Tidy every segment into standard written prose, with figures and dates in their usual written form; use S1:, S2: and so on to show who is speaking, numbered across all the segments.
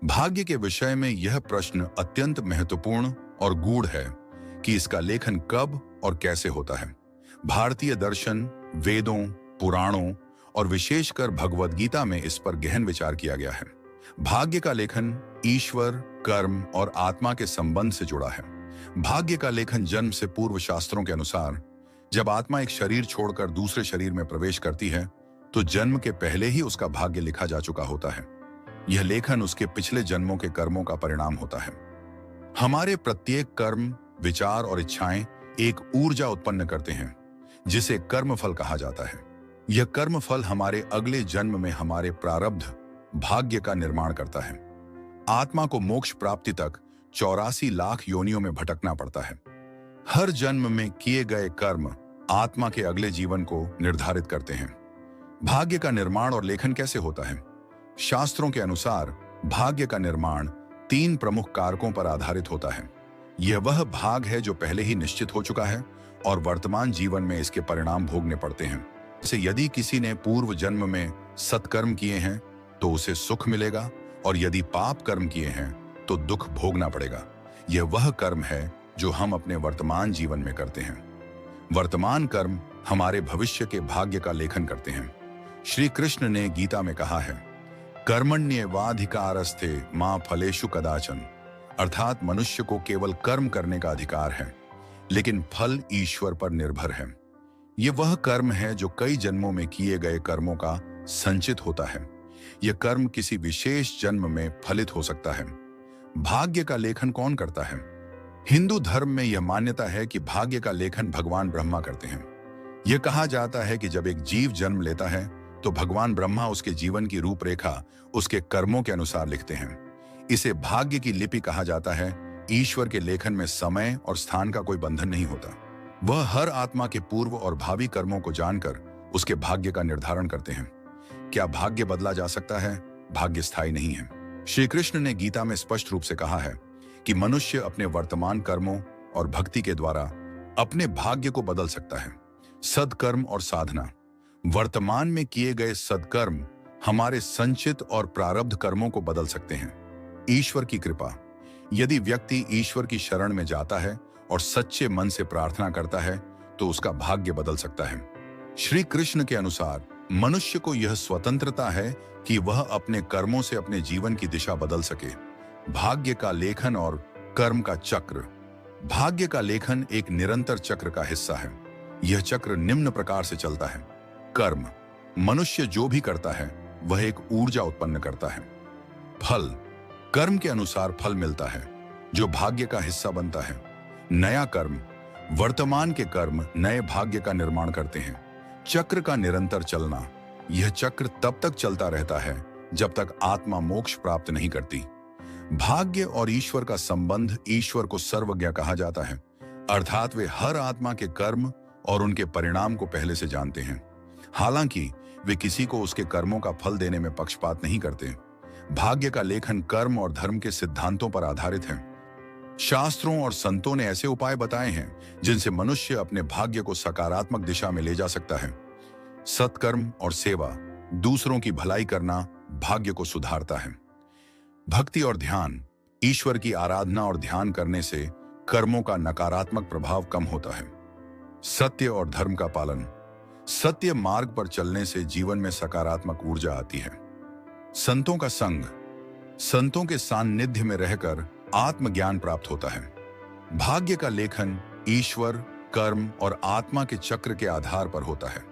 S1: भाग्य के विषय में यह प्रश्न अत्यंत महत्वपूर्ण और गूढ़ है कि इसका लेखन कब और कैसे होता है। भारतीय दर्शन, वेदों, पुराणों और विशेषकर भगवद गीता में इस पर गहन विचार किया गया है। भाग्य का लेखन ईश्वर, कर्म और आत्मा के संबंध से जुड़ा है। भाग्य का लेखन जन्म से पूर्व शास्त्रों के अनुसार जब आत्मा एक शरीर छोड़कर दूसरे शरीर में प्रवेश करती है तो जन्म के पहले ही उसका भाग्य लिखा जा चुका होता है। यह लेखन उसके पिछले जन्मों के कर्मों का परिणाम होता है। हमारे प्रत्येक कर्म, विचार और इच्छाएं एक ऊर्जा उत्पन्न करते हैं जिसे कर्मफल कहा जाता है। यह कर्मफल हमारे अगले जन्म में हमारे प्रारब्ध भाग्य का निर्माण करता है। आत्मा को मोक्ष प्राप्ति तक 84 लाख योनियों में भटकना पड़ता है। हर जन्म में किए गए कर्म आत्मा के अगले जीवन को निर्धारित करते हैं। भाग्य का निर्माण और लेखन कैसे होता है? शास्त्रों के अनुसार भाग्य का निर्माण 3 प्रमुख कारकों पर आधारित होता है। यह वह भाग है जो पहले ही निश्चित हो चुका है और वर्तमान जीवन में इसके परिणाम भोगने पड़ते हैं। जैसे यदि किसी ने पूर्व जन्म में सत्कर्म किए हैं तो उसे सुख मिलेगा और यदि पाप कर्म किए हैं तो दुख भोगना पड़ेगा। यह वह कर्म है जो हम अपने वर्तमान जीवन में करते हैं। वर्तमान कर्म हमारे भविष्य के भाग्य का लेखन करते हैं। श्री कृष्ण ने गीता में कहा है, कर्मण्येवाधिकारस्ते मा फलेषु कदाचन, अर्थात मनुष्य को केवल कर्म करने का अधिकार है लेकिन फल ईश्वर पर निर्भर है। यह वह कर्म है जो कई जन्मों में किए गए कर्मों का संचित होता है। यह कर्म किसी विशेष जन्म में फलित हो सकता है। भाग्य का लेखन कौन करता है? हिंदू धर्म में यह मान्यता है कि भाग्य का लेखन भगवान ब्रह्मा करते हैं। यह कहा जाता है कि जब एक जीव जन्म लेता है तो भगवान ब्रह्मा उसके जीवन की रूपरेखा उसके कर्मों के अनुसार लिखते हैं। इसे भाग्य की लिपि कहा जाता है। ईश्वर के लेखन में समय और स्थान का कोई बंधन नहीं होता। वह हर आत्मा के पूर्व और भावी कर्मों को जानकर उसके भाग्य का निर्धारण करते हैं। क्या भाग्य बदला जा सकता है? भाग्य स्थायी नहीं है। श्री कृष्ण ने गीता में स्पष्ट रूप से कहा है कि मनुष्य अपने वर्तमान कर्मों और भक्ति के द्वारा अपने भाग्य को बदल सकता है। सद्कर्म और साधना। वर्तमान में किए गए सद्कर्म हमारे संचित और प्रारब्ध कर्मों को बदल सकते हैं। ईश्वर की कृपा। यदि व्यक्ति ईश्वर की शरण में जाता है और सच्चे मन से प्रार्थना करता है तो उसका भाग्य बदल सकता है। श्री कृष्ण के अनुसार मनुष्य को यह स्वतंत्रता है कि वह अपने कर्मों से अपने जीवन की दिशा बदल सके। भाग्य का लेखन और कर्म का चक्र। भाग्य का लेखन एक निरंतर चक्र का हिस्सा है। यह चक्र निम्न प्रकार से चलता है। कर्म। मनुष्य जो भी करता है वह एक ऊर्जा उत्पन्न करता है। फल। कर्म के अनुसार फल मिलता है जो भाग्य का हिस्सा बनता है। नया कर्म। वर्तमान के कर्म नए भाग्य का निर्माण करते हैं। चक्र का निरंतर चलना। यह चक्र तब तक चलता रहता है जब तक आत्मा मोक्ष प्राप्त नहीं करती। भाग्य और ईश्वर का संबंध। ईश्वर को सर्वज्ञ कहा जाता है, अर्थात वे हर आत्मा के कर्म और उनके परिणाम को पहले से जानते हैं। हालांकि वे किसी को उसके कर्मों का फल देने में पक्षपात नहीं करते। भाग्य का लेखन कर्म और धर्म के सिद्धांतों पर आधारित है। शास्त्रों और संतों ने ऐसे उपाय बताए हैं जिनसे मनुष्य अपने भाग्य को सकारात्मक दिशा में ले जा सकता है। सत्कर्म और सेवा। दूसरों की भलाई करना भाग्य को सुधारता है। भक्ति और ध्यान। ईश्वर की आराधना और ध्यान करने से कर्मों का नकारात्मक प्रभाव कम होता है। सत्य और धर्म का पालन। सत्य मार्ग पर चलने से जीवन में सकारात्मक ऊर्जा आती है। संतों का संग। संतों के सान्निध्य में रहकर आत्मज्ञान प्राप्त होता है। भाग्य का लेखन ईश्वर, कर्म और आत्मा के चक्र के आधार पर होता है।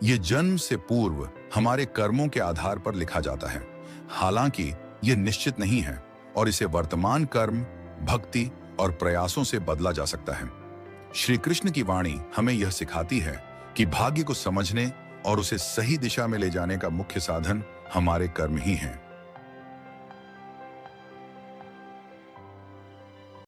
S1: यह जन्म से पूर्व हमारे कर्मों के आधार पर लिखा जाता है। हालांकि यह निश्चित नहीं है और इसे वर्तमान कर्म, भक्ति और प्रयासों से बदला जा सकता है। श्री कृष्ण की वाणी हमें यह सिखाती है कि भाग्य को समझने और उसे सही दिशा में ले जाने का मुख्य साधन हमारे कर्म ही हैं।